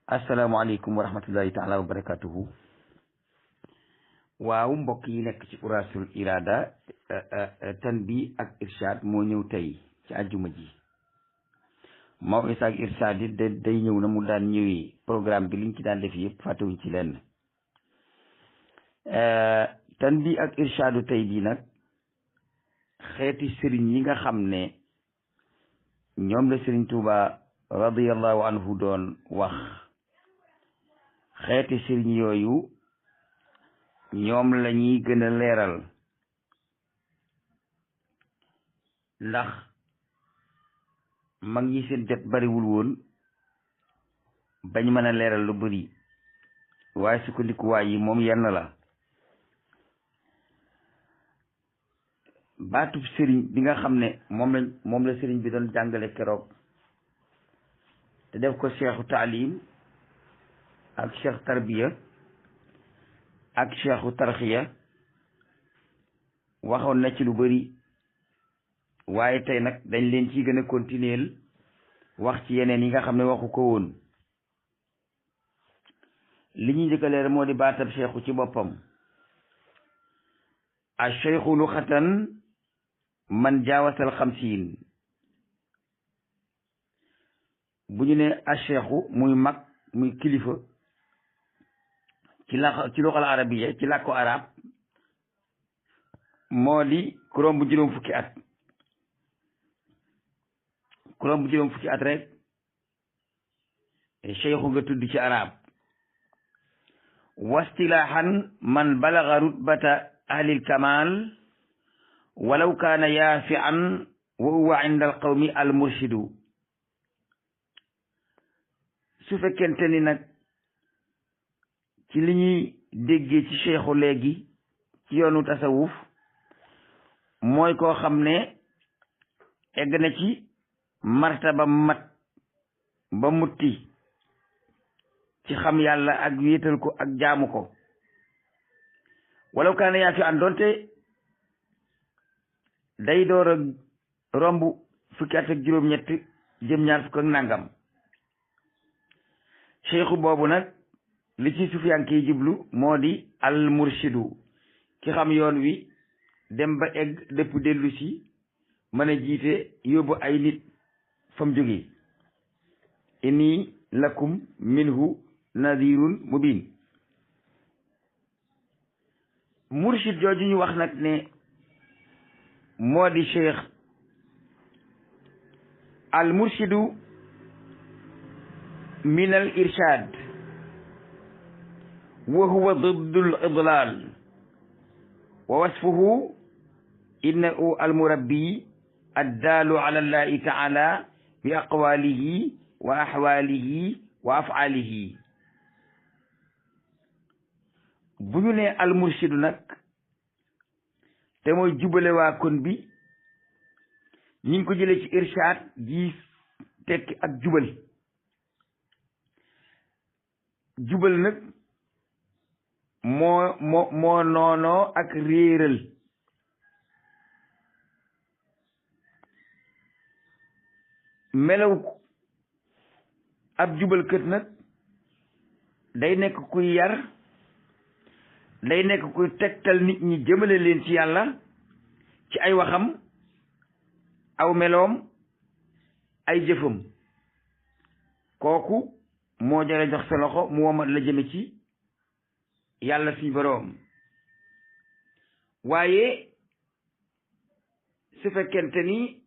asalaamaaleykum wa rahmatullahi taala wa barakatuhu. waaw mbokk yi nekk ci Uras-ul Irada tanbi ak irshad moo ñëw tey ci àjjuma ji. maw'isa ak irshad yi day ñëw na mu daan ñëwee programme bi liñ ci daan def yëpp fàttewuñ ci lenn. tanbi ak irshadu tey bii nag xeeti sëriñ yi nga xam ne ñoom la sëriñ Tuuba radiyallahu anhu doon wax, xeeti sëriñ yooyu ñoom la ñuy gën a leeral, ndax mag ñi seen jot bariwul woon bañ mën a leeral lu bari, waaye sukkandikuwaay yi moom yenn la. baatub sëriñ bi nga xam ne moom la sëriñ bi doon jàngale keroog te def ko cheikhu taalim ak cheikh tarbiya ak cheikhu tarxiya, waxoon na ci lu bari, waaye tey nag dañ leen ci gën a continuer wax ci yeneen yi nga xam ne waxu ko woon. li ñuy njëkk a leer moo di baatab cheikhu ci boppam. a cheikhu luxatan man jaawasal xamsiin. bu ñu ne a cheikhu muy mag muy kilifa ci luxal arabiya, ci làkku arab, moo di ku romb juróom fukki at. ku romb juróom fukki at rek cheikhu nga tudd ci arab. wastilaahan man balaga rutbata ahlil kamal walaw kaana yaafian wa huwa inda al qawmi al murshidu. su fekkente ni nag ci li ñuy déggee ci cheikhu léegi ci yoonu tasawuf mooy koo xam ne egg na ci martaba mat ba mutti ci xam yàlla ak wéetal ko ak jaamu ko. walaw kaana yaa fi an doonte day door a romb fukki at ak juróom-ñett jëm ñaar fukk ak nangam. cheikhu boobu nag li ci sufiyanke yi jublu moo di al murshidu, ki xam yoon wi dem ba egg dëpp dellu si mën a jiite yóbbu ay nit fa mu jógee. inni lakum minhu nadirun mubin. murshid jooju ñu wax nag ne moo di cheikh. al murshidu min al irshad wa huwa diddu al idlal wa wasfuhu innahu al murabbi addaalu ala allahi taala bi aqwalihi wa ahwalihi wa af'alihi. bu ñu nee al murshidu nag te mooy jubale waa kon bi, ñi ngi ko jëlee ci irshad ji tekki ak jubal. jubal nag moo noonoo ak réeral. melaw ab jubal kët nag day nekk kuy yar, day nekk kuy tegtal nit ñi jëmale leen ci yàlla ci ay waxam, aw meloom, ay jëfam. kooku moo jara jox sa loxo mu womat la jëme ci yàlla suñu boroom. waaye su fekkente ni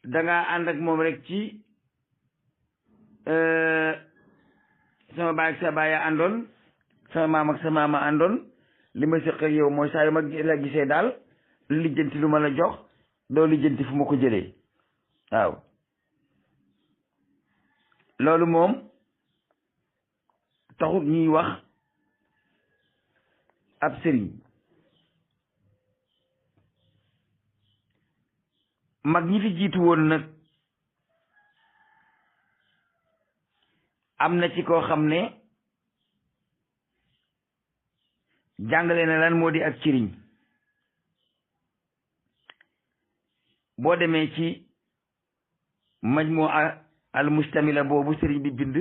danga ànd ak moom rek ci sama baay ak sa baay a àndoon, sama maam ak sa maama àndoon, li ma séq ak yow mooy saa yu ma la gisee daal lijjanti lu ma la jox, doo lijjanti fu ma ko jëlee. waaw loolu moom taxut ñuy wax ab sëriñ. mag ñi fi jiitu woon nag am na ci koo xam ne jàngale na lan moo di ak sëriñ. boo demee ci majmu'a al mustamila boobu sëriñ bi bind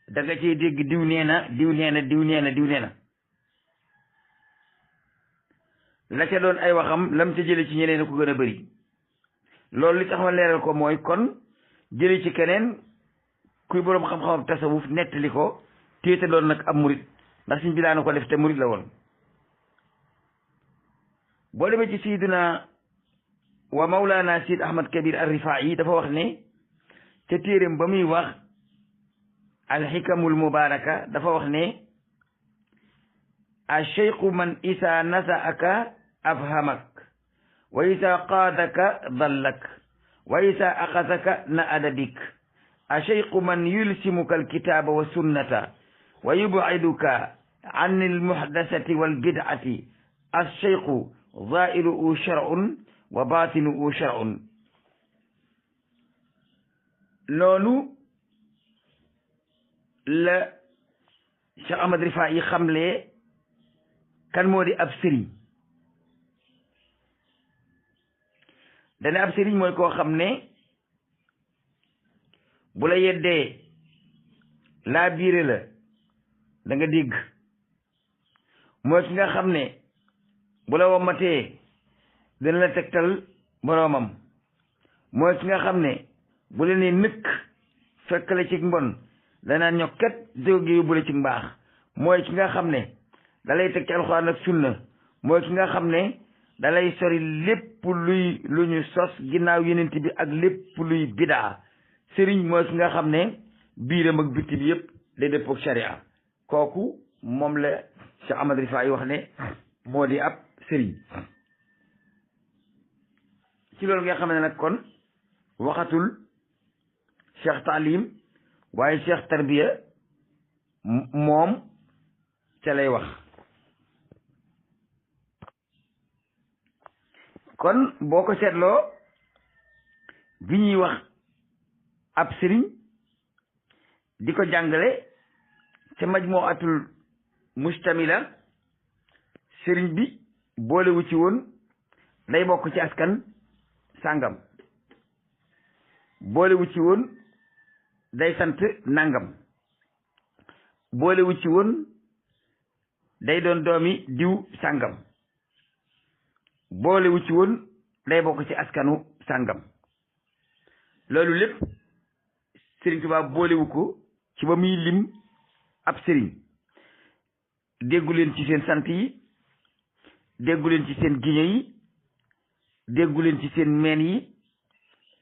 da nga cee dégg diw nee na diw nee na diw nee na diw nee na la ca doon ay waxam lam ca jële ci ñeneen a ko gën a bëri. loolu li tax ma leeral ko mooy kon jële ci keneen kuy boroom xam-xam tasawuf nettali ko téete doon nag ab murit ndax suñ bi daana ko def te murit la woon. boo demee ci Sayyiduna wa Mawlana Sid Ahmad Kabir ar-Rifaa'i dafa wax ne ca téeréem ba muy wax alxikamul mubaraka dafa wax ne ash-shaykhu man isa nasaaka afhamak wa isa qaadaka dallak wa isa axasaka naada bik ash-shaykhu man yulsimuka alkitaba wa sunnata wa yub'iduka an almuhdasati walbid'ati ash-shaykhu zaa'iruhu shar'un wa baatinuhu shar'un. loolu la Cheikh Ahmad Rifaa'i xamle kan moo di ab sëriñ. dana ab sëriñ mooy koo xam ne bu la yeddee laa biire la da nga dégg. mooy ki nga xam ne bu la wommatee dana la tegtal boroomam. mooy ki nga xam ne bu la nee nëkk fekk la ci mbon danaan ñokket jóge yóbbu la ci mbaax. mooy ki nga xam ne dalay teg ci alxuraan ak sunna. mooy ki nga xam ne dalay sori lépp luy lu ñu sos ginnaaw yenent bi ak lépp luy bidaa. sëriñ mooy ki nga xam ne biiram ak bitti bi yëpp day dëppook sharia. kooku moom la Cheikh Ahmad Rifaa'i wax ne moo di ab sëriñ. ci loolu nga xam ne nag kon waxatul cheikh taalim waaye cheikh tarbiya moom ca lay wax. kon boo ko seetloo bi ñuy wax ab sëriñ di ko jàngale ca majmuatul mustamila sëriñ bi boolewu ci woon day bokk ci askan sàngam, boolewu ci woon day sant nangam, boolewu ci woon day doon doomi diw sàngam, boolewu ci woon day bokk ci askanu sàngam. loolu lépp Sëriñ Tuubaa boolewu ko ci ba muy lim ab sëriñ. déggu leen ci seen sant yi, déggu leen ci seen giño yi, déggu leen ci seen meen yi,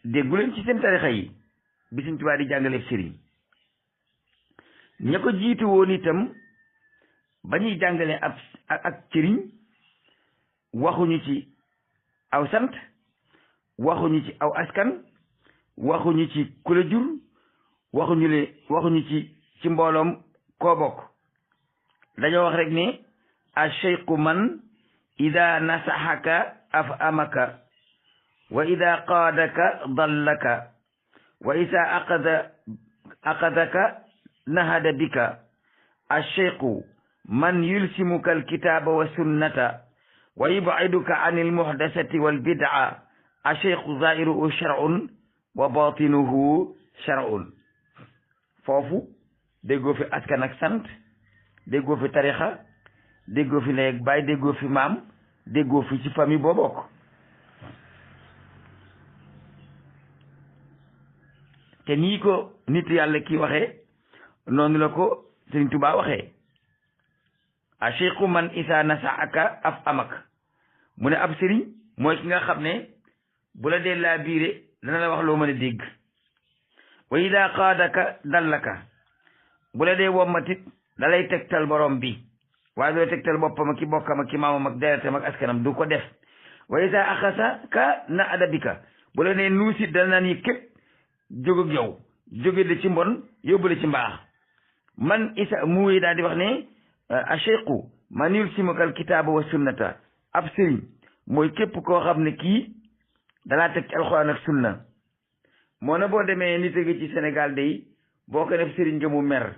déggu leen ci seen tarixa yi bi Sëriñ Tuubaa di jàngale sëriñ. ña ko jiitu woon itam ba ñuy jàngale ak sëriñ waxuñu ci aw sant, waxuñu ci aw askan, waxuñu ci ku la jur, waxuñu ci mbooloom koo bokk. dañoo wax rek ne ash-shaykhu man ida nasaxaka afhamaka wa ida qaadaka dallaka wa ida aqadaka nahada bika ash-shaykhu man yulsimuka alkitaba wa sunnata wa yub'iduka an almuhdasati walbid'a ash-shaykhu zaahiruhu shar'un wa batinuhu shar'un. foofu déggoo fi askan ak sant, déggoo fi tarixa, déggoo fi ndey ak baay, déggoo fi maam, déggoo fi ci famille boo bokk. te nii ko nit yàlla kii waxee noonu la ko Sëriñ Tuubaa waxee acheikhu man isa nasaaka af amak. mu ne ab sëriñ mooy ki nga xam ne bu la dee laa biire dana la wax loo mën a dégg. wa ida qaadaka dallaka bu la dee wommatit da lay tegtal borom bi waaye doo tegtal boppam ak ki bokkam ak ki maamam ak deretam ak askanam du ko def. wa ida axasaka na adabika bu la nee nuusit dana naan yi képp jóg ak yow jóge de ci mbon yóbbu la ci mbaax. man isa muy daal di wax ne acheikhu man yulsimuka alkitaaba wa sunnata. ab sëriñ mooy képp koo xam ne kii dalaa teg ci alxuraan ak sunna. moo na boo demee nit gi ci Sénégal day boo ko def sëriñ nga mu mer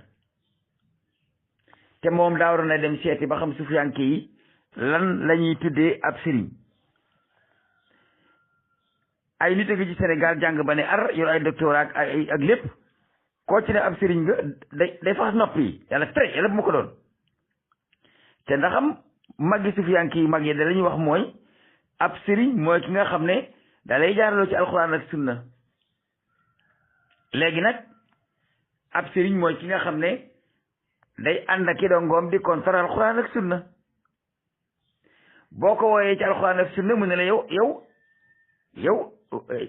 te moom daa waroon a dem seeti ba xam sufiyanke yi lan la ñuy tuddee ab sëriñ. ay nit gi ci Sénégal jàng ba ne ar yor ay doctorat ak lépp koo ci ne ab sëriñ nga day fax nopp yi yàlla tere yàlla bu ma ko doon te ndaxam maggi sufiyanke yi mag yi da la ñuy wax mooy ab sëriñ mooy ki nga xam ne da lay jaaraloo ci alxuraan ak sunna léegi nag ab sëriñ mooy ki nga xam ne day ànd ak ki dongoom di kontar alxuraan ak sunna boo ko wooyee ci alxuraan ak sunna mu ne la yow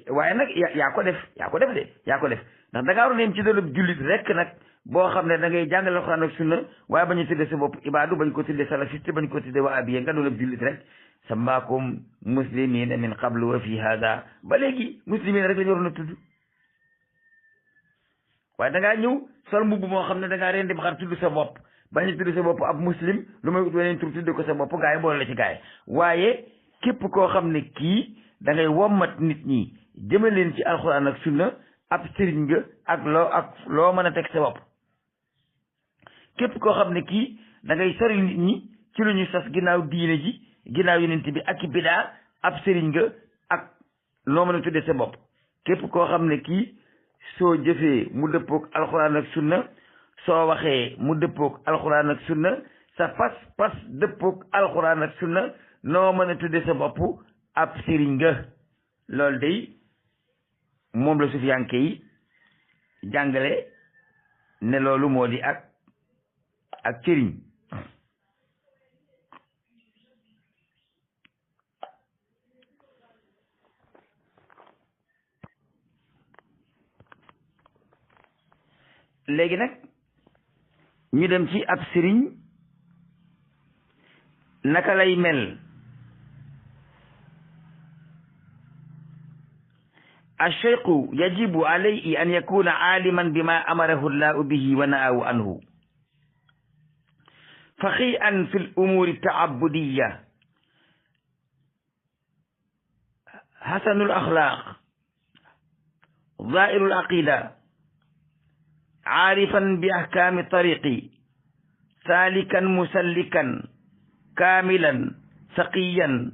waaye nag yaa ko def ndax da ngaa waroon yem ci dolub jullit rek nag boo xam ne da ngay jàngale alxuraan ak sunna waaye bañu tudde sa bopp ibaadu bañ ko tudde salafiste bañ ko tudde wahabiya nga dolub jullit rek samaakum muslimina min qablu wa fi hada ba léegi muslimina rek la ñu waroon a tudd waaye da ngaa ñëw sol mbubb moo xam ne da ngaa reen dem xar tudd sa bopp bañ a tudd sa bopp ab muslim lu may ut weneen tur tudde ko sa bopp gaa yi boole la ci gaa yi waaye képp koo xam ne kii da ngay wommat nit ñi jëme leen ci alxuraan ak sunna ab sëriñ nga ak loo mën a teg sa bopp képp koo xam ne kii da ngay sori nit ñi ci lu ñu sas ginnaaw diine ji ginnaaw yonent bi ak i bidaa ab sëriñ nga ak loo mën a tudde sa bopp képp koo xam ne kii soo jëfee mu dëppook alxuraan ak sunna soo waxee mu dëppook alxuraan ak sunna sa pas dëppook alxuraan ak sunna noo mën a tudde sa bopp ab sëriñ nga loolu day moom la sufiyanke yi jàngale ne loolu moo di ak sëriñ léegi nag ñu dem ci ab sëriñ naka lay mel الشيخ يجب عليه أن يكون عالما بما أمره الله به ونهاه عنه فقيها في الأمور التعبدية حسن الأخلاق ظاهر العقيدة عارفا بأحكام الطريق سالكا مسلكا كاملا سقيا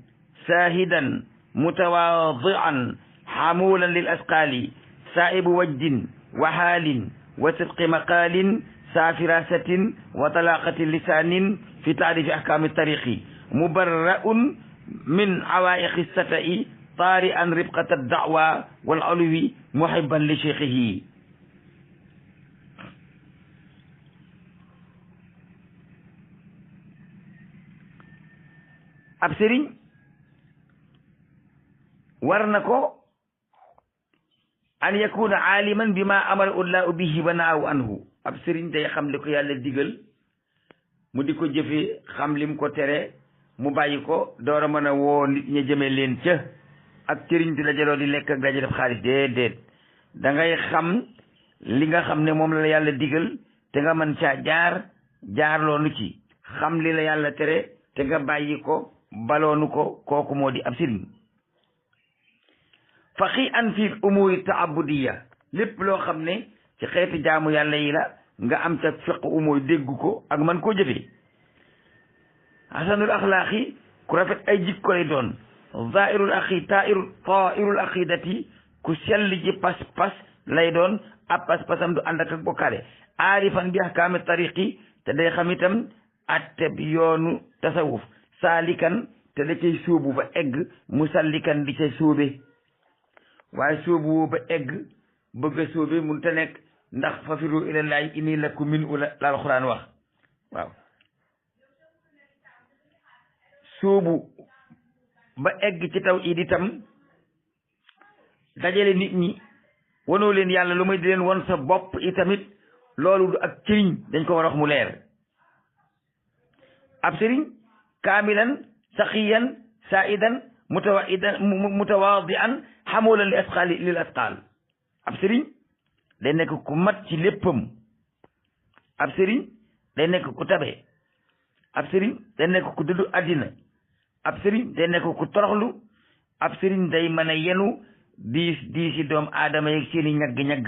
ساهدا متواضعا حمولا للأثقال سائب وجد وحال وصدق مقال سافراسة وطلاقة لسان في تعريف أحكام الطريق مبرأ من عوائق الستأ طارئا ربقة الدعوة والعلو محبا لشيخه ab sëriñ war na ko an yakuna aliman bima amara ullahu bihi wa naahu anhu ab sëriñ day xam li ko yàlla digal mu di ko jëfee xam lim ko tere mu bàyyi ko door a mën a woo nit ñi jëme leen ca ak sëriñ di la jaloo di lekk ak daje def xaalis déedéet da ngay xam li nga xam ne moom la yàlla digal te nga mën caa jaarloonu ci xam li la yàlla tere te nga bàyyi ko baloonu ko kooku moo di ab sëriñ faqi an fi umuri taabudiya lépp loo xam ne ci xeeti jaamu yàlla yi la nga am ca fiq umooy dégg ko ak man koo jëfee hasanul axlaaqi ku rafet ay jikko lay doon zairul aqi tairul aqidati ku sell ji pas-pas lay doon ab pas-pasam du ànd ak bokkaale aarifan bi ahkaami tariqi te day xam itam atte bi yoonu tasawuf saalikan te da cay sóobu ba egg musallikan di ca sóobe waaye sóobu ba egg bëgg a sóobe mun te nekk ndax fafiru ilallahi inni lakum min la alxuraan wax waaw sóobu ba egg ci taw it itam dajale nit ñi wanoo leen yàlla lu may di leen won sa bopp itamit loolu du ak sëriñ dañ ko war a wax mu leer ab sëriñ kaamilan saqiyan saidan mutawaadian xamulan lil asqaal ab sëriñ day nekk ku mat ci léppam ab sëriñ day nekk ku tabe ab sëriñ day nekk ku dëddu àddina ab sëriñ day nekk ku toroxlu ab sëriñ day mën a yenu diisi doom aadama yeeg seeni ñagg-ñagg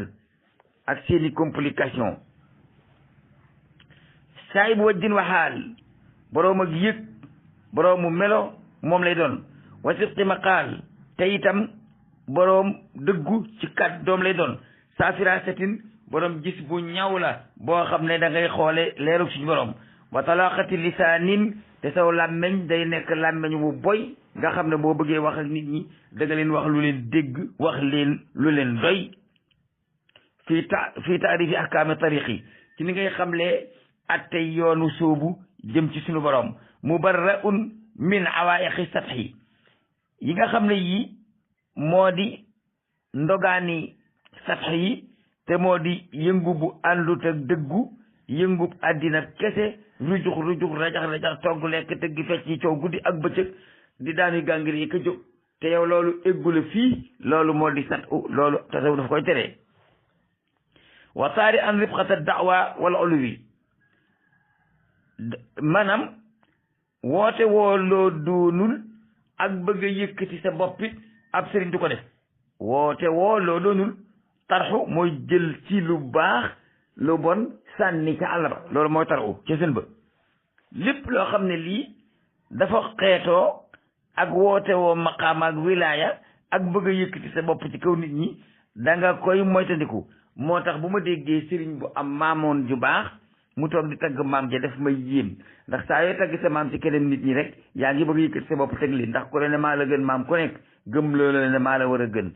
ak seeni complication saayib wajjin waxaal boroom ak yëg boroomu melo moom lay doon wasifti maqaal te itam boroom dëggu ci kat doom lay doon saafira setin borom gis bu ñaw la boo xam ne da ngay xoole leerug suñu borom wa talaqati lisaanin te saw làmmeñ day nekk làmmeñ bu boy nga xam ne boo bëggee wax ak nit ñi da nga leen wax lu leen dégg wax leen lu leen doy fii taarifi ahkaami tariqi ci ni ngay xamlee atte yoonu soobu jëm ci suñu borom mubarraun min awaiqi satxi yi nga xam ne yi moo di ndogaani satx yi te moo di yëngu bu àndut ak dëggu yëngub àddina kese rujux rajax togg lekk tëggi fecc ci coow guddi ak bëccëg di daanu gàngir yi ka jóg te yow loolu éggula fii loolu moo di sat loolu tasaw dafa koy teree wa taari an ribxata daawa wala uluwi maanaam woote woo loo doonul ak bëgg a yëkkati sa boppit ab sëriñ du ko def woote woo loo doonul tarxu mooy jël ci lu baax lu bon sànni ca àll ba loolu mooy tarxu ca seen ba lépp loo xam ne lii dafa xeetoo ak woote woo maqaam ak wilaaya ak bëgg a yëkkati sa bopp ci kaw nit ñi da nga koy moytandiku moo tax bu ma déggee sëriñ bu am maamoon ju baax mu toog di tagg maam ja def may yéem ndax saa yoo tagg sa maam ci keneen nit ñi rek yaa ngi bëgg yëkkati sa bopp teg li ndax ku la ne maa la gën maam ku nekk gëm loolu ne maa la war a gën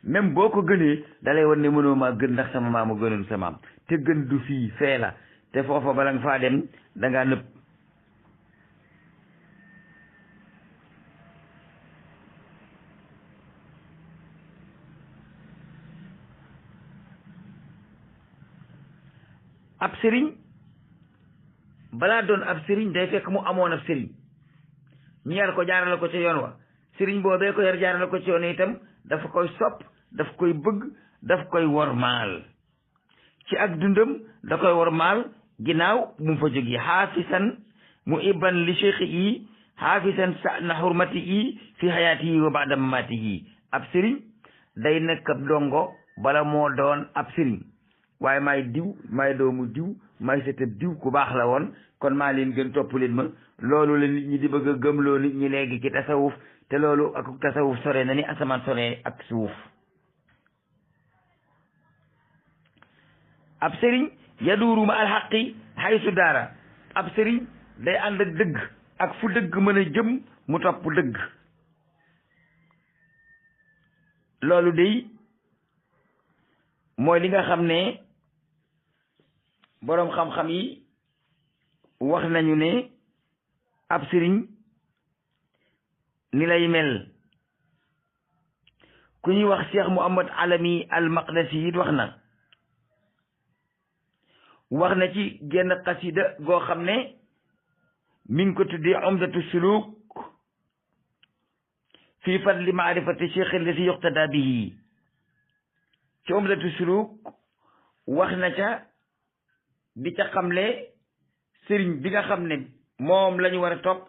même boo ko gënee dalay wan ne mënoo maa gën ndax sama maamu gënul sa maam te gën du fii fee la te foofa bala nga faa dem dangaa nëpp ab sëriñ balaa doon ab sëriñ day fekk mu amoon ab sëriñ ñu yar ko jaarale ko ci yoon wa sëriñ boobee ko yar jaarale ko ci yoon itam dafa koy sopp daf koy bëgg daf koy wormaal ci ak dundam da koy wormaal ginnaaw mu fa jógee xaafisan mu ibban li cheikh yi xaafisan na xurmati yi fi xayaati yi wa baada mamaati yi ab sëriñ day nekk ab dongo bala moo doon ab sëriñ waaye maay diw maay doomu diw maay setab diw ku baax la woon kon maa leen gën topp leen ma loolu la nit ñi di bëgg a gëmloo nit ñi léegi ci tasawuf te loolu ak tasawuf sore na ni asamaan sore ak suuf ab sëriñ yaduuru ma alxaqi xaysu daara ab sëriñ day ànd ak dëgg ak fu dëgg mën a jëm mu topp dëgg loolu day mooy li nga xam ne boroom xam-xam yi wax nañu ne ab sëriñ ni lay mel ku ñuy wax Cheikh Muhammad Alami al Maqdasi it wax na ci genn xasida goo xam ne mi ngi ko tuddee umdatu suluk fi fadli maarifati cheikh allati yuqtada bihi ci umdatu suluk wax na ca di ca xamle sëriñ bi nga xam ne moom la ñu war a topp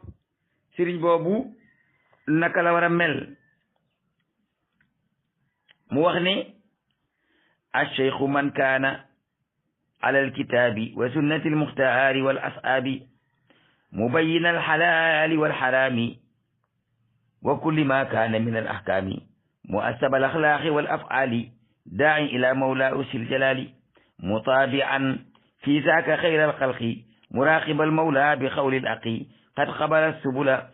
sëriñ boobu naka la war a mel mu wax ne acheikhu man kaana ala alkitabi wa sunnati almuxtaari wal asaabi mubayina alxalaali walxaraami wa kulli ma kaana min alahkaami muassaba alaxlaaqi wal afaali daa'i ila mawlaahu sil jalaali mutaabi'an fi zaaka xayra alxalqi muraaqiba almawla bi xawli alaqi qad qabala subula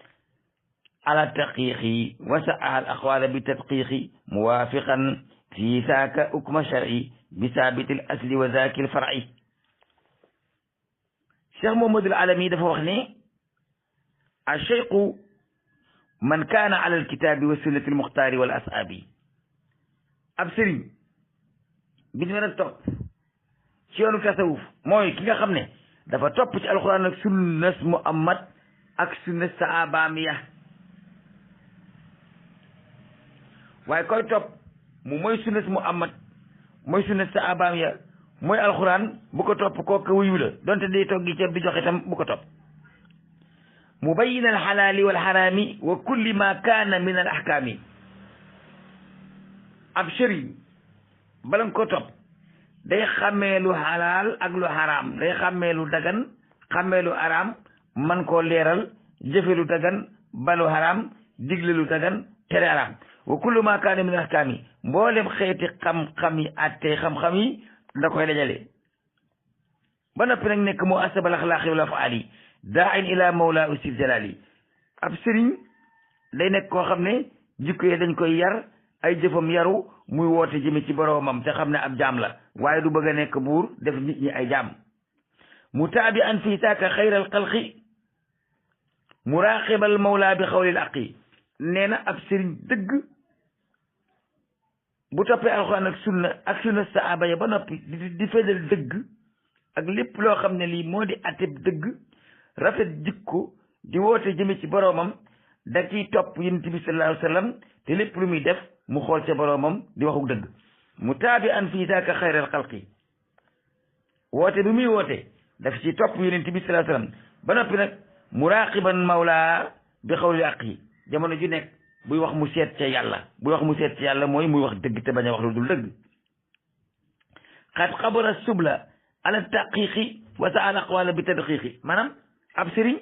ala taqiiqi wa sa'aha alaqwaala bi tadqiiqi muwaafiqan fi zaaka hukma shar'i bi saabiti al-asli wa zaaki al-far'i Cheikh Mouhamadul Alami dafa wax ne ash-shaykhu man kaana ala al-kitaabi wa sunnati al-muxtaari wal asaabi ab sëriñ bi ñu war a topp ci yoonu tasawuf mooy ki nga xam ne dafa topp ci alxuraan ak sunnas Muhammad ak sunna saabaam ya waaye koy topp mu mooy sunnas Muhammad mooy sunna saabaam ya mooy alxuraan bu ko topp kooku wuyu la donte day toggi ceeb di joxe itam bu ko topp mubayyin alxalaali walxaraami wa kulli ma kaana min al ahkaami ab sëriñ bala nga ko topp day xàmmee lu xalaal ak lu xaraam day xàmmee lu dagan xàmmee lu araam man koo leeral jëfe lu dagan balu xaraam digle lu dagan tere araam wa kullu ma kaana min ahkaami mboolem xeeti xam-xam yi attee xam-xam yi da koy dajale ba noppi nag nekk moo asabal axlaaqi wal afaali daain ila mawla usil jalali ab sëriñ day nekk koo xam ne jikko yi dañ koy yar ay jëfam yaru muy woote jëme ci boroomam te xam ne ab jaam la waaye du bëgg a nekk buur def nit ñi ay jaam mutaabi an fii saaka xayral xalqi muraqibal mawla bi xawlil aqi nee na ab sëriñ dëgg bu toppee alxuraan ak sunna saaba ya ba noppi di feddal dëgg ak lépp loo xam ne lii moo di ateb dëgg rafet jikko di woote jëme ci boroomam da ciy topp yonent bi sallallahu alayhi wa sallam te lépp lu muy def mu xool ca boroomam di waxuk dëgg mu taabi an fii saaka xayral xalqi woote bi muy woote daf ci topp yonent bi sallallahu alayhi wa sallam ba noppi nag muraqiban mawla bi xawli aqi jamono ju nekk buy wax mu seet ca yàlla buy wax mu seet ca yàlla mooy muy wax dëgg te bañ a wax lu dul dëgg xat xabara subla ala taqiqi wa sa al aqwala bi tadqiqi maanaam ab sëriñ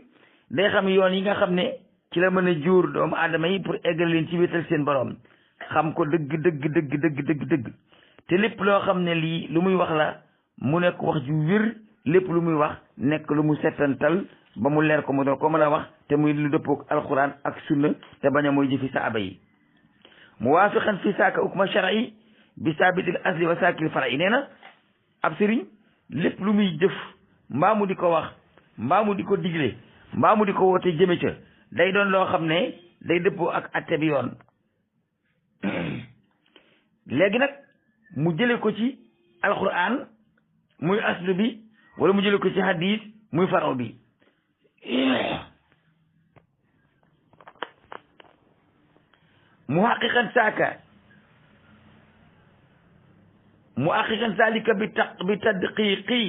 day xam yoon yi nga xam ne ci la mën a jur doomu aadama yi pour eggal leen ci wéetal seen borom xam ko dëgg te lépp loo xam ne lii lu muy wax la mu nekk wax ju wér lépp lu muy wax nekk lu mu settantal ba mu leer ko mu doon ko mën a wax te muy lu dëppook alquran ak sunna te bañ a mooy jëfi saaba yi muwaafiqan fi saaka ukma shar'i bi saabitil asli wa saakil far'i nee na ab sëriñ lépp lu muy jëf mbaa mu di ko wax mbaa mu di ko digle mbaa mu di ko woote jëme ca day doon loo xam ne day dëppoo ak atte bi yoon léegi nag mu jële ko ci alquran muy aslu bi wala mu jële ko ci hadis muy faro bi muhaqiqan zalika bi tadqiqi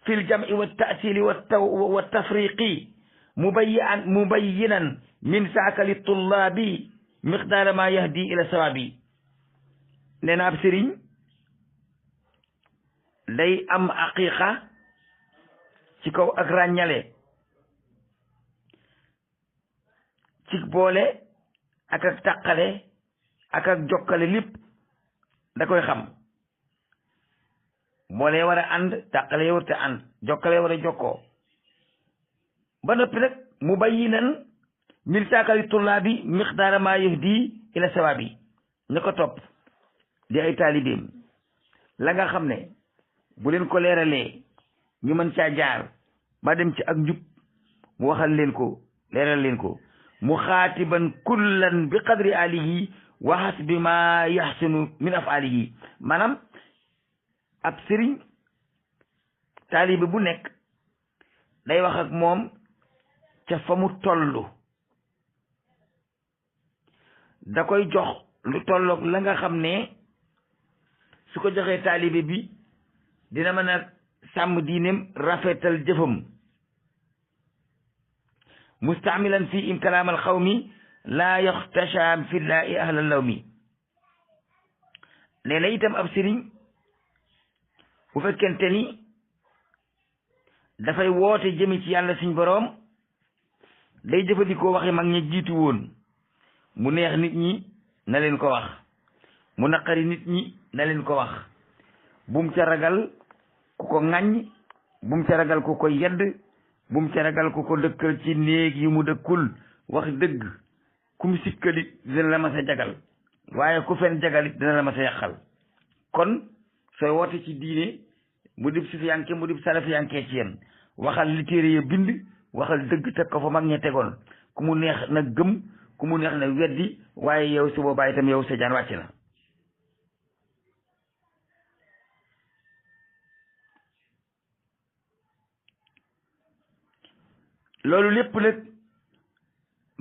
fi ljam'i wa ta'sili wa tafriqi mubayyinan min saaka li tullaabi miqdaara ma yahdi ila sawabi nee na ab sëriñ day am aqiqa ci kaw ak ràññale ci boole ak taqale ak jokkale lépp da koy xam boole war a ànd taqale war te ànd jokkale war a jokkoo ba noppi nag mubayyinan min saakali tullaabi miqdaara ma yahdi ila sawabi ñu ko topp di ay taalibeem la nga xam ne bu leen ko leeralee ñu mën caa jaar ba dem ci ak njub mu waxal leen ko leeral leen ko mu xaatiban kullan bi qadri alihi wa hasbi ma yaxsinu min afalihi maanaam ab sëriñ taalibe bu nekk day wax ak moom ca fa mu tollu da koy jox lu tolloog la nga xam ne su ko joxee taalibe bi dina mën a sàmm diineem rafetal jëfam mustaamilan fi im kalaam al xawmi laa yaxtasha fillahi ahla lawmi nee na itam ab sëriñ bu fekkente ni dafay woote jëmi ci yàlla suñ boroom day jëfandikoo waxi mag ñi jiitu woon mu neex nit ñi na leen ko wax mu naqari nit ñi na leen ko wax bum ca ragal ku ko ŋaññ bum ca ragal ku ko yedd bum ca ragal ku ko dëkkal ci néeg yu mu dëkkul wax dëgg kum sikkalit dina la ma sa jagal waaye ku fen jagalit dina la ma sa yàqal kon sooy woote ci diine mu dib sufiyanke mu dib salafiyanke ci yéen waxal li téere ya bind waxal dëgg teg ko fa mag ña tegoon ku mu neex na gëm ku mu neex na weddi waaye yow su boobaa itam yow sa jaan wàcc na loolu lépp nag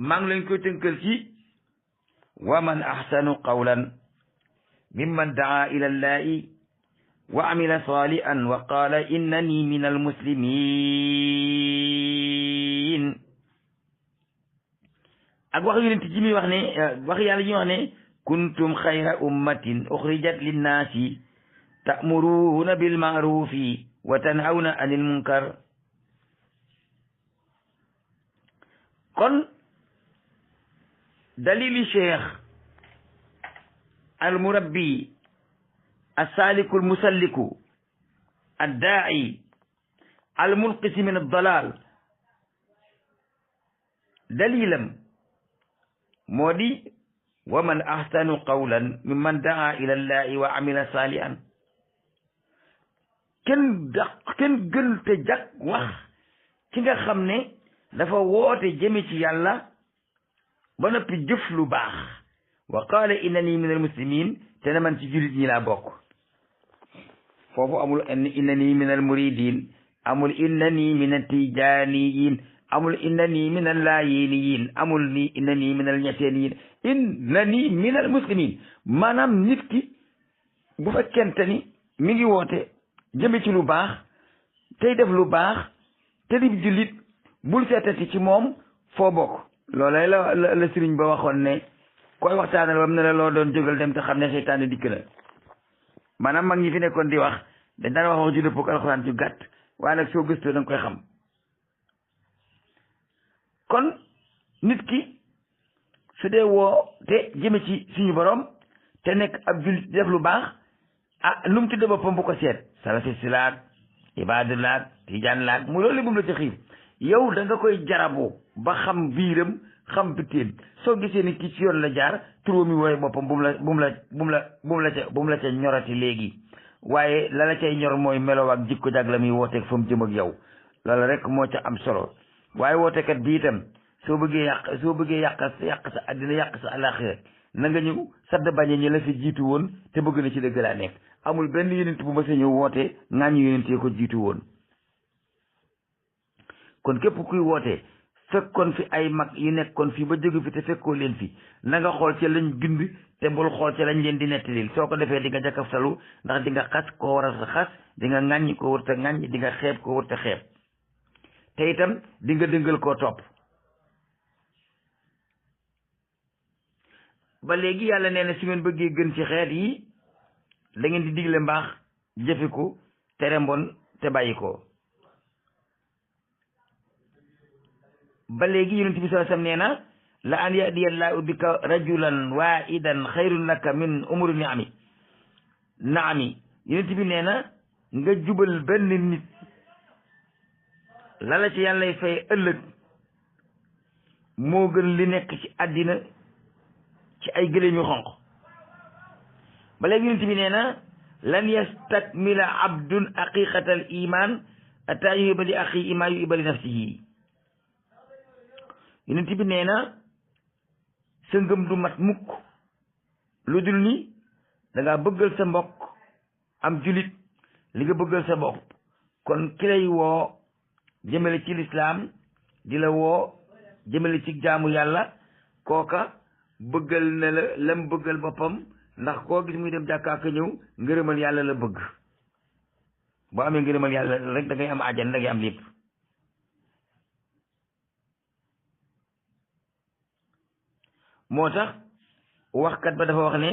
maa ngi leen koy tënkal ci wa man ahsanu qawlan mimman daa ila llahi wa amila salihan wa qala innani min almuslimin ak wax yonent ji muy wax ne wax yàlla ji muy wax ne kuntum xayra ummatin uxrijat linnaasi ta'muruuna bilma'rufi wa tanhawna anil munkar kon dalili cheikh al murabbi as-saliku al musalliku ad-da'i al munqisi min ad-dalal dalilam moo di wa man ahsanu qawlan mimman daa ila llahi wa amila salihan kenn gën te jag wax ci nga xam ne dafa woote jëme ci yàlla ba noppi jëf lu baax wa qaala innani min al muslimin te ne man ci julit ñi laa bokk foofu amul innani min al muridin amul innani min al tijaniyin amul innani min al layiniyin amul ni innani min al ñeteeniyin innani min al muslimin maanaam nit ki bu fekkente ni mi ngi woote jëme ci lu baax tey def lu baax te di jullit bul seetati ci moom foo bokk loolay la sëriñ ba waxoon ne koy waxtaanal bam ne la loo doon jógal dem te xam ne seytaane dikk na maanaam mag ñi fi nekkoon di wax dañ daan wax ju dëppoo ak alxuraan ju gàtt waaye nag soo gëstoo da nga koy xam kon nit ki su dee woo te jëme ci suñu borom te nekk ab jullit def lu baax lu mu tudde boppam bu ko seet salafiste laag ibaadu laag tijaan laag mu loolu bu mu la ci xiir yow da nga koy jaraboo ba xam biiram xam bitteem soo gisee ni kii ci yoon la jaar turó mi wooye boppam bu mu la ca ñorati léegi waaye la cay ñor mooy melow ak jikko jag la muy wooteeg fa mu jëm ak yow loolu rek moo ca am solo waaye wootekat bi itam soo bëggee yàq sa àddina yàq sa àllaaxira na nga ñëw sadd bañe ñi la fi jiitu woon te bëgg na ci dëgg laa nekk amul benn yonent bu ma sa ñëw woote ŋaañu yonent yi ko jiitu woon kon képp kuy woote fekkoon fi ay mag yu nekkoon fii ba jóge fi te fekkoo leen fi na nga xool ca lañ bind te bul xool ca lañ leen di nettalil soo ko defee di nga jakaf salu ndax di nga xas koo war a xas di nga ŋàññi koo wërta ŋàññ di nga xeeb koo wërta xeeb te itam di nga dëngal koo topp ba léegi yàlla nee na su ngeen bëggee gën ci xeet yi da ngeen di digle mbaax jëfe ko tere mbon te bàyyi ko ba léegi yonent bi sallallahu alayhi wasallam nee na la an yahdiyallahu bika rajulan wahidan xayrun laka min umuri naami yonent bi nee na nga jubal benn nit la ci yàllay fay ëllëg moo gën li nekk ci àddina ci ay gëléem yu xonq ba léegi yonent bi nee na lan yastakmila abdun haqiqatal iman ata yuhibba li axihi ma yuhibbu li nafsihi yonent bi nee na sa ngëm du mat mukk lu dul ni da ngaa bëggal sa mbokk am julit li nga bëggal sa bopp kon ki lay woo jëmale ci lislaam di la woo jëmale ci jaamu yàlla kooka bëggal na la lam bëggal boppam ndax koo gis muy dem jàkkaaka ñëw ngërëmal yàlla la bëgg boo amee ngërëmal yàlla rek da ngay am àjjana da ngay am lépp moo tax waxkat ba dafa wax ne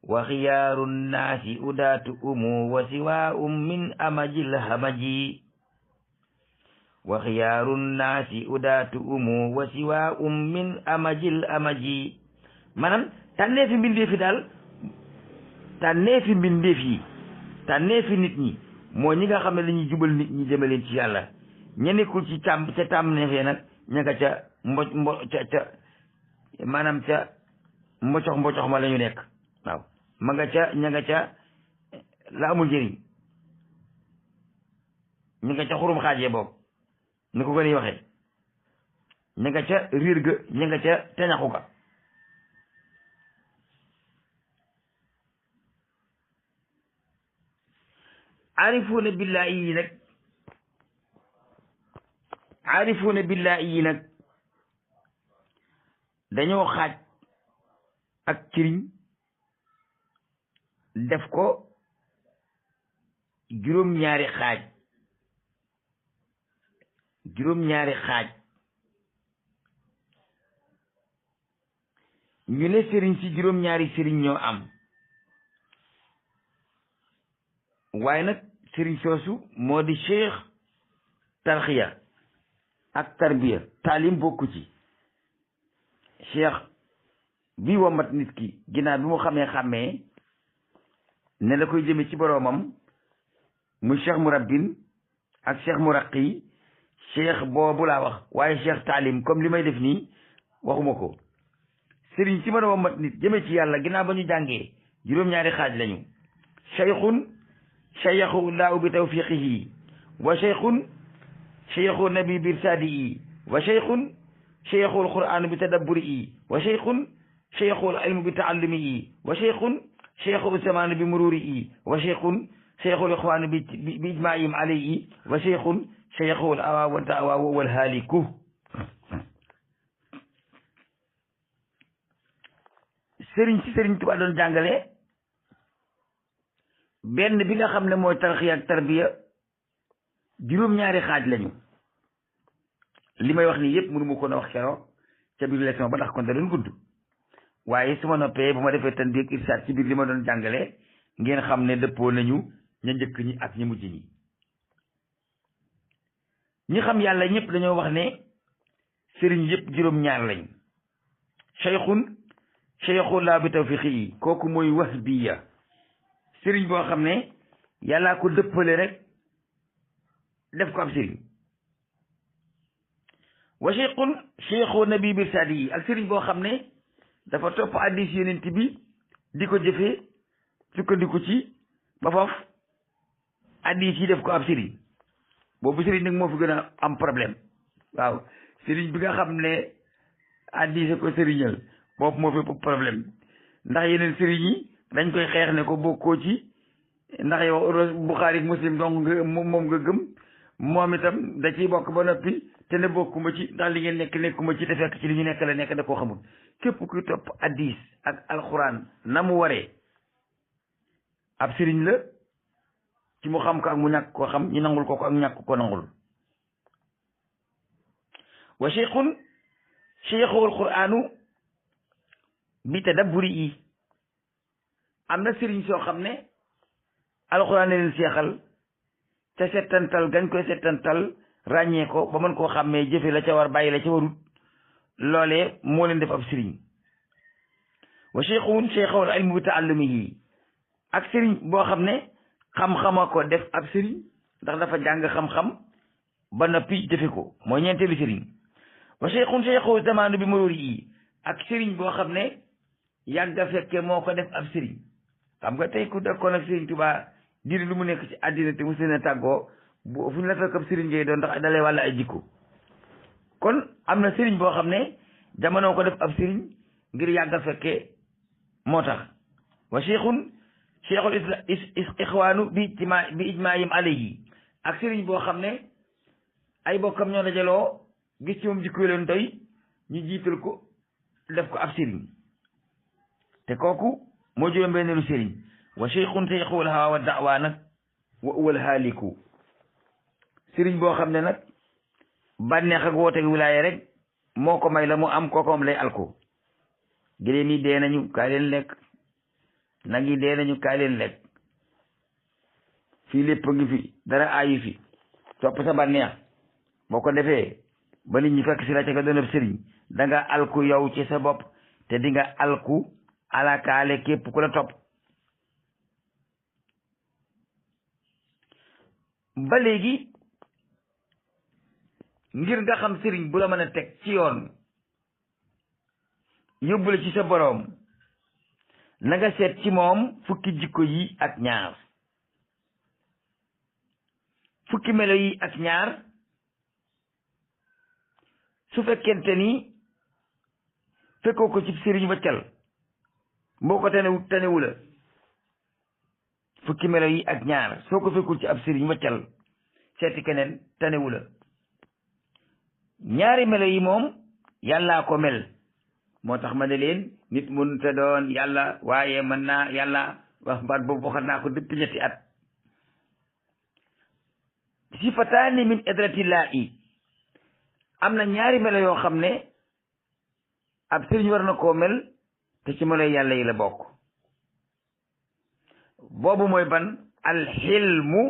wa xiyaaru naasi udaatu umu wa siwaahum min amajil hamaji wa xiyaaru naasi udaatu umu wa siwaahum min amajil amaji maanaam tànnee fi mbindeef yi daal tànnee fi mbindeef yi tànnee fi nit ñi moo ñi nga xam ne dañuy jubal nit ñi jëmaleen ci yàlla ña nekkul ci ca tàmm neefee nag ña nga ca maanaam ca mbocox ma la ñu nekk waaw ma nga ca ña nga ca la amul njëriñ ña nga ca xurum xaajee boobu ni ko gën a waxee ña nga ca riir ga ña nga ca teñaxu ga aarifuuna billaahi yi nag dañoo xaaj ak ciriñ def ko juróom-ñaari xaaj ñu ne sëriñ si juróom-ñaari sëriñ ñoo am waaye nag sëriñ soosu moo di cheikh tarxiya ak tarbiya taalim bokku ci cheikh bii womat nit ki ginnaaw bi mu xàmmee ne la koy jëme ci boroomam muy cheikh murabbin ak cheikh muraqi cheikh boobu laa wax waaye cheikh taalim comme li may def nii waxuma ko. sëriñ ci mën a womat nit jëme ci yàlla ginnaaw ba ñu jàngee juróom-ñaari xaaj lañu. cheikhun cheikhu laahu bi tawfiqihi wa cheikhun cheikhu nabi bi irsaadihi wa cheikhun cheikhul qur'aan bi tadabburihi wa cheikhun cheikhul ilmu bi taallumihi wa cheikhun cheikhul zamaanu bi mururihi wa cheikhun cheikhul ixwaanu bi ijmaihim alayhi wa cheikhun cheikhul awa wa daawa wal haaliku. sëriñ ci sëriñ Tuubaa doon jàngale benn bi nga xam ne mooy tarxiya ak tarbiya juróom-ñaari xaaj lañu. li may wax nii yëpp mënu ma ko na wax keroog ca biir leçon ba ndax kon da doon gudd waaye su ma noppee bu ma defee tan biir irsaat ci biir li ma doon jàngale ngeen xam ne dëppoo nañu ña njëkk ñi ak ñi mujj ñi. ñi xam yàlla ñëpp dañoo wax ne sëriñ yëpp juróom-ñaar lañ. cheikhun laa bi tawfiqi yi kooku mooy wahbiya sëriñ boo xam ne yàllaa ko dëppale rek def ko ab sëriñ. wa cheikhu nabi bir saadi yi ak sëriñ boo xam ne dafa topp hadiis yonent bi di ko jëfee sukkandiku ci ba faf hadiis yi def ko ab sëriñ. boobu sëriñ nag moo fi gën a am problème waaw sëriñ bi nga xam ne hadiis ko sëriñal boobu moo fi problème ndax yeneen sëriñ yi dañ koy xeex ne ko bokkoo ci ndax yow Buxaari Muslim donc moom nga gëm moom itam da ciy bokk ba noppi te ne bokkuma ci ndax li ngeen nekk nekkuma ci te fekk ci li ñu nekk la nekk da koo xamul. képp kuy topp hadiis ak alxuraan na mu waree ab sëriñ la ci mu xam ko ak mu ñàkk koo xam ñu nangul ko ak ñàkk ko nangul. wa cheikhul quraanu bi tadabburi yi am na sëriñ soo xam ne alxuraan leen seexal te settantal gañ koy settantal ràññee ko ba mën koo xàmmee jëfe la ca war bàyyi la ca warut loolee moo leen def ab sëriñ. wa cheikhul ilmu bi taallumihi ak sëriñ boo xam ne xam-xama ko def ab sëriñ ndax dafa jàng xam-xam ba noppi jëfe ko mooy ñeenteelu sëriñ. wa cheikhul zamaanu bi mururihi ak sëriñ boo xam ne yàgg a fekke moo ko def ab sëriñ. xam nga tey ku dekkoon ak sëriñ Tuubaa diir lu mu nekk ci àddina te mu seen tàggoo bu fu ñu la fekk ab sëriñ ngay doon ndax dalee wàlla ay jikko. kon am na sëriñ boo xam ne jamono ko def ab sëriñ ngir yàgg a fekke moo tax. wa cheikhul ixwaanu bi ijmaayim alayhi ak sëriñ boo xam ne ay bokkam ñoo dajaloo gis ci moom jikko leen doy ñu jiital ko def ko ab sëriñ te kooku moo juróom-benneelu sëriñ. wa cheikhul hawa wa da'wa nag wa wal haaliku sëriñ boo xam ne nag bànneex ak woote wilaaya rek moo ko may la mu am kookoom lay alko. gëléem yi dee nañu kaay leen lekk nag yi dee nañu kaay leen lekk fii lépp ngi fi dara aayu fi topp sa bànneex boo ko defee ba nit ñi fekk si la ca nga doon ab sëriñ da nga alku yow ci sa bopp te di nga alku alakaale képp ku la topp. ba léegi ngir nga xam sëriñ bu la mën a teg ci yoon yóbbu la ci sa boroom na nga seet ci moom fukki jikko yi ak ñaar fukki melo yi ak ñaar su fekkente ni fekkoo ko ci sëriñ waccal boo ko tanewu la fukki melo yi ak ñaar soo ko fekkul ci ab sëriñ waccal seeti keneen tanewu la. ñaari melo yi moom yàllaa ko mel moo tax ma ne leen nit mënut a doon yàlla waaye mën naa yàlla wax baat boobu waxoon naa ko depuis ñetti at. sifataani min idratillahi am na ñaari melo yoo xam ne ab sëriñ war na koo mel te ci melo yàlla yi la bokk. boobu mooy ban alxilmu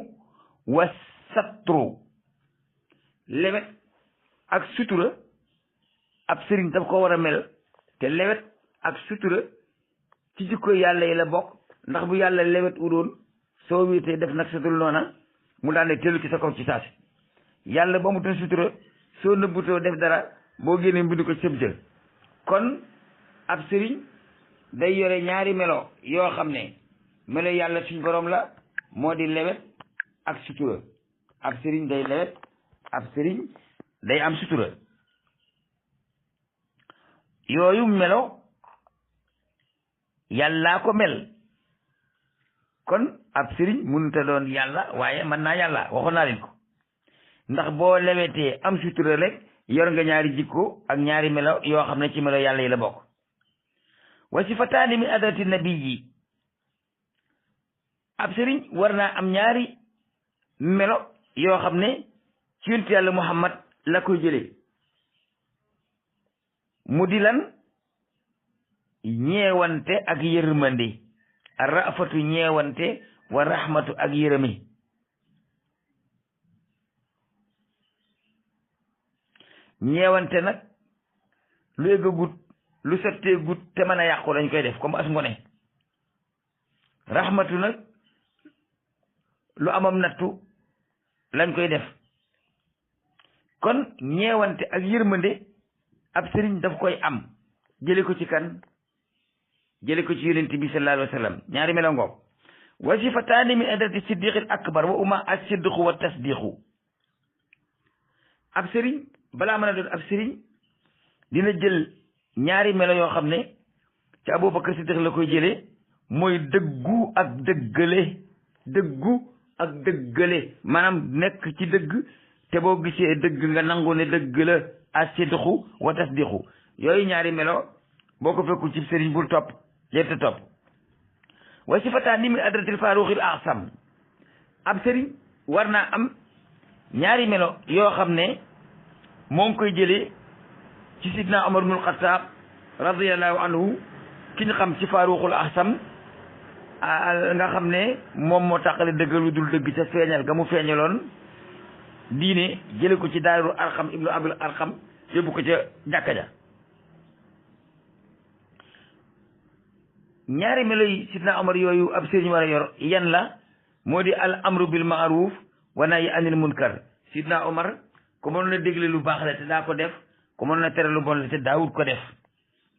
wa satru lewet ak sutura ab sëriñ daf ko war a mel te lewet ak sutura ci jikko yàlla yi la bokk ndax bu yàlla lewet udoon soo wéetee def nag sutura noona mu daan ne tellu ci sa kaw ci saasi yàlla ba mu toon sutura soo nëbbutoo def dara boo génnee mbind ko sëb jël kon ab sëriñ day yore ñaari melo yoo xam ne melo yàlla suñ borom la moo di lewet ak sutura ab sëriñ day lewet ab sëriñ day am sutura yooyu melo yàllaa ko mel kon ab sëriñ mënut a doon yàlla waaye mën naa yàlla waxoon naa leen ko ndax boo lewetee am sutura rek yor nga ñaari jikko ak ñaari melo yoo xam ne ci melo yàlla yi la bokk wa sifataani min adrati nabii ab sëriñ war naa am ñaari melo yoo xam ne ci yonent yàlla Muhammad la koy jëlee mu di lan ñeewante ak yërmande rafatu ñeewante wa rahmatu ak yërëme ñeewante nag lu egg gut lu sottee gut te mën a yàqu lañ koy def comme as ngone rahmatu nag lu amam nattu lañ koy def kon ñeewante ak yërmande ab sëriñ daf koy am jële ko ci kan jële ko ci yonent bi sallallahu alayhi wa sallam ñaari melo ngoog wa sifataani min adrati siddiqil akbar wa uma as-sidqu wa tasdiqu ab sëriñ balaa mën a doon ab sëriñ dina jël ñaari melo yoo xam ne ci Abubakar Siddiq la koy jëlee mooy dëggu ak dëggale dëggu ak dëggale maanaam nekk ci dëgg te boo gisee dëgg nga nangu ne dëgg la as-sidqu wa tasdiqu yooyu ñaari melo boo ko fekkul ci sëriñ bul topp jërte topp wa sifataani min adratil faaruqil a'sam ab sëriñ war naa am ñaari melo yoo xam ne moo ngi koy jëlee ci sidna Omar ibnul Xattaab radiyallahu anhu ki ñu xam ci faaruqul a'sam nga xam ne moom moo tàqale dëgg lu dul dëgg ca feeñal ga mu feeñaloon diine jële ko ci daaru Arqam ibnu Abil Arqam yóbbu ko ca jàkka ja ñaari melo yi sidna Omar yooyu ab sëriñ war a yor yan la moo di al amru bil ma'ruf wa nahyi anil munkar sidna Omar ku mënoon a dégle lu baax la te daa ko def ku mënoon a tere lu bon la te daawut ko def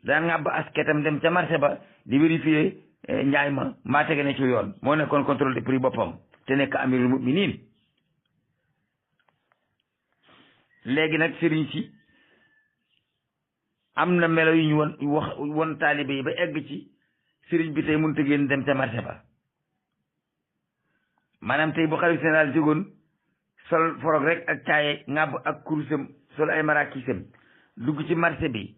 daan ngàbb asketam dem ca marché ba di vérifier njaay ma mbaa tege ne ci yoon moo nekkoon contrôle de prix boppam te nekk amirul mu'minin léegi nag sëriñ si am na melo yu ñu won taalibe yi ba egg ci sëriñ bi tey mënut a génn dem ca marché ba maanaam tey bu xalifa général jógoon sol forog rek ak caaye ngàbb ak kurusam sol ay marakisam dugg ci marché bi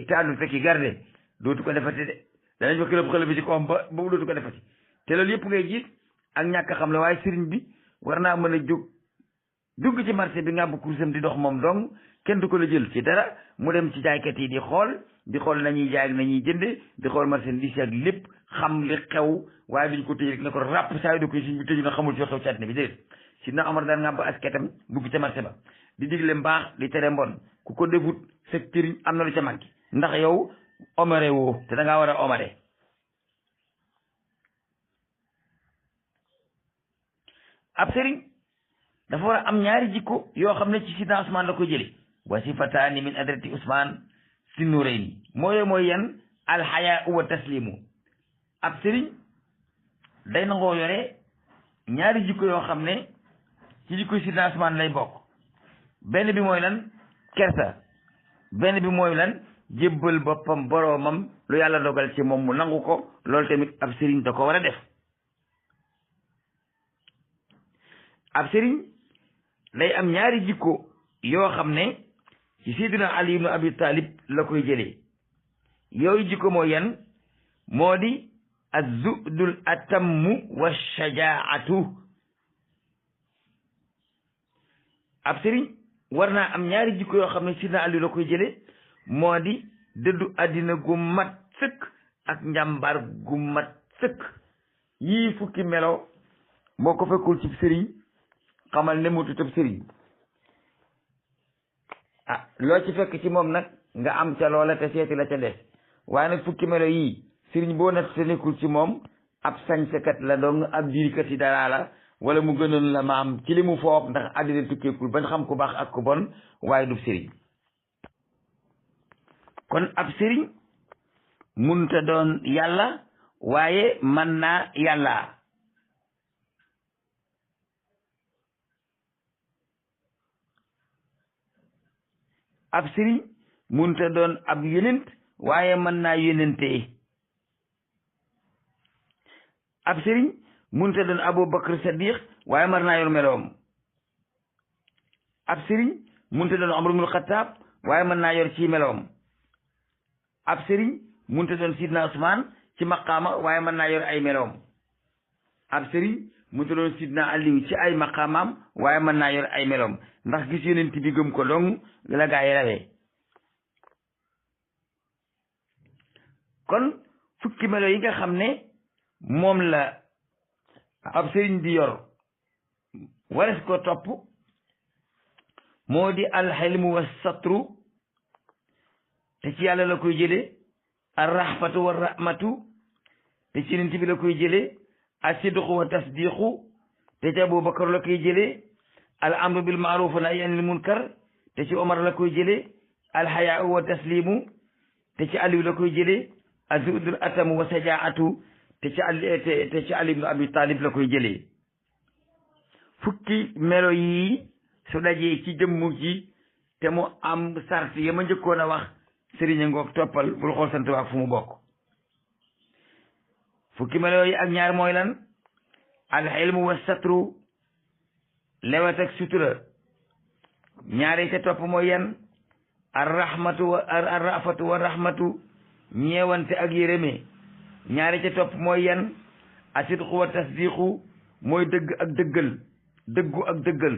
te àndul fekki garde dootu ko defati de danañ ko xëlëb bi ci kawam ba boobu dootu ko defati te loolu yëpp ngay gis ak ñàkk xam la waaye sëriñ bi war naa mën a jóg dugg ci marché bi ngàbb kurusam di dox moom dong kenn du ko la jël ci dara mu dem ci jaaykat yi di xool nañuy jaay ak nañuy jënde di xool marchandise ak lépp xam li xew waaye duñ ko tëj rek ne ko ràpp saa yu da koy siñ bi tëju na xamul fi xew ci àddina bi déedéet sidna Omar daan ngàbb asketam dugg ca marché ba di digle mbaax di tere mbon ku ko defut sa cëriñ am na lu ca manqué ndax yow omare woo te da ngaa war a omare ab sëriñ dafa war a am ñaari jikko yoo xam ne ci sidna Usmaan la ko jële wa sifataani min adrati Usmaan si nurayni mooy yan alxayaa wa taslimu ab sëriñ day nangoo yore ñaari jikko yoo xam ne ci jikko sidna Usmaan lay bokk benn bi mooy lan kersa benn bi mooy lan jébbal boppam boroomam lu yàlla dogal ci moom mu nangu ko loolu tamit ab sëriñ da ko war a def ab sëriñ day am ñaari jikko yoo xam ne ci Seydina Ali ibnu Abi Talib la koy jëlee yooyu jikko mooy yan moo di az-zuhdul atammu wa shajaatu ab sëriñ war naa am ñaari jikko yoo xam ne Seydina Ali la koy jëlee moo di dëddu àddina gu mat sëkk ak njàmbaar gu mat sëkk yii fukki melo boo ko fekkul ci sëriñ xamal ne mu tutub sëriñ loo ci fekk ci moom nag nga am ca loola te seeti la ca des waaye nag fukki melo yi sëriñ boo natt te nekkul ci moom ab sañsekat la dong ab diirikat yi dara la wala mu gënoon la maam ci li mu foog ndax àddina tukkeekul bañ xam ku baax ak ku bon waaye du sëriñ kon ab sëriñ munta doon yàlla waaye man naa yàlla ab sëriñ munta doon ab yonent waaye mën naa yonente ab sëriñ munta doon Abu Bakr Sadiq waaye mën naa yor meloom ab sëriñ munta doon Umar ibnul Xattaab waaye mën naa yor ci meloom ab sëriñ munta doon Sidna Usmaan ci maqaama waaye mën naa yor ay meloom ab sëriñ munta doon Sidna Aliyu ci ay maqaamaam waaye mën naa yor ay meloom ndax gis yonent bi gëm ko dong la gaa yi rawee kon fukki melo yi nga xam ne moom la ab sëriñ di yor wares ko topp moo di alxilmu wa satru te ci yàlla la koy jële arrahmatu wa rahmatu te ci yonent bi la koy jële asidqu wa tasdiqu te ci Abubakar la koy jële al amru bil maaruf wa nahyi anil munkar te ci Omar la koy jële alxayaau wa taslimu te ci Aliyu la koy jële azuudul atamu wa sajaatu te ci Ali ibn Abi Talib la koy jëlee fukki melo yi su dajee ci jëmmu ji te mu am sart ya ma njëkkoon a wax sëriñ ngoog toppal bul xool sant waak fu mu bokk fukki melo yi ak ñaar mooy lan al ilmu wa satru lewet ak sutura ñaari ca topp mooy yan ar rahmatu wa ar rafatu wa rahmatu ñeewante ak yërëme ñaari ca topp mooy yan asidqu wa tasdiqu mooy dëgg ak dëggal dëggu ak dëggal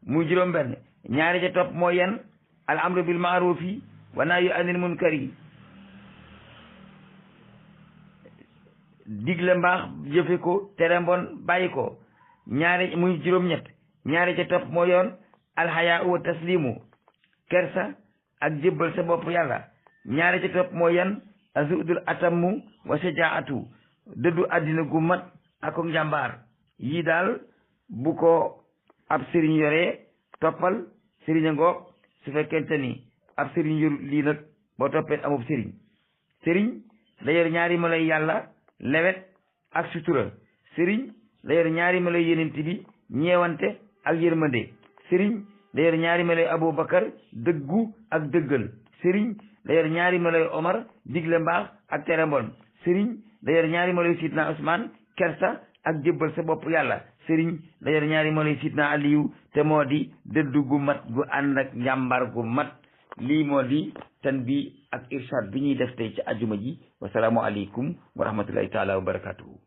muy juróom benn ñaari ca topp mooy yan al amru bil maarufi wa nahyu anil munkari digle mbaax jëfe ko tere mbon bàyyi ko ñaari muy juróom ñett ñaari ca topp mooy yoon alxayaa wa taslimu kersa ak jébbal sa bopp yàlla ñaari ca topp mooy yan azudul atamu wa sajaatu dëddu àddina gu mat ak njàmbaar yii daal bu ko ab sëriñ yoree toppal sëriñ a ngoog su fekkente ni ab sëriñ yor lii nag boo toppee amub sëriñ sëriñ da yor ñaari meloy yàlla lewet ak sutura sëriñ da yor ñaari meloy yenent bi ñeewante ak yërmande sëriñ da yor ñaari meloy Abubakar dëggu ak dëggal sëriñ da yor ñaari meloy Omar digle mbaax ak tere mbon sëriñ da yor ñaari meloy Sidna Usmaan kersa ak jébbal sa bopp yàlla sëriñ da yor ñaari meloy Sidna Aliyu te moo di dëddu gu mat gu ànd ak njàmbar gu mat lii moo di tan bi ak irshad bi ñuy def tey ci ajuma ji wasalaamu aleykum wa rahmatullahi taala wa barakatuhu